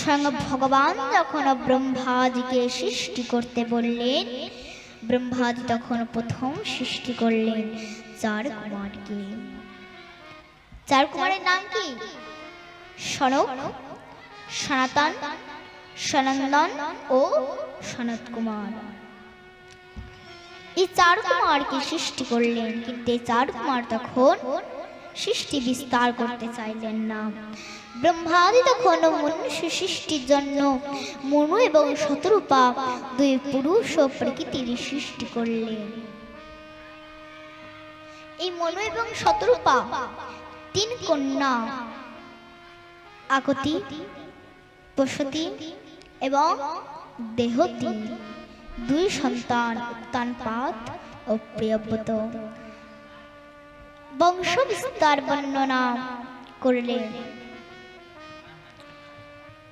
স্বয়ং ভগবান যখন ব্রহ্মাজিকে সৃষ্টি করতে বললেন, ব্রহ্মাজি তখন প্রথম সৃষ্টি করলেন চার কুমারকে। চার কুমারের নাম কি? সনক, সনাতন, সনন্দন ও সনত কুমার। এই চার কুমারকে সৃষ্টি করলেন, কিন্তু এই চার কুমার তখন সৃষ্টি বিস্তার করতে চাইলেন না। ব্রহ্মাদি তখন মনুষ্য সৃষ্টির জন্য মনু এবং শতরূপা দুই পুরুষ ও প্রকৃতির সৃষ্টি করলেন। এই মনু এবং শতরূপা তিন কন্যা আকতি, প্রসূতি এবং দেহতি, দুই সন্তান উত্তানপাদ ও প্রিয়ব্রত বংশ বিস্তার বর্ণনা করলেন।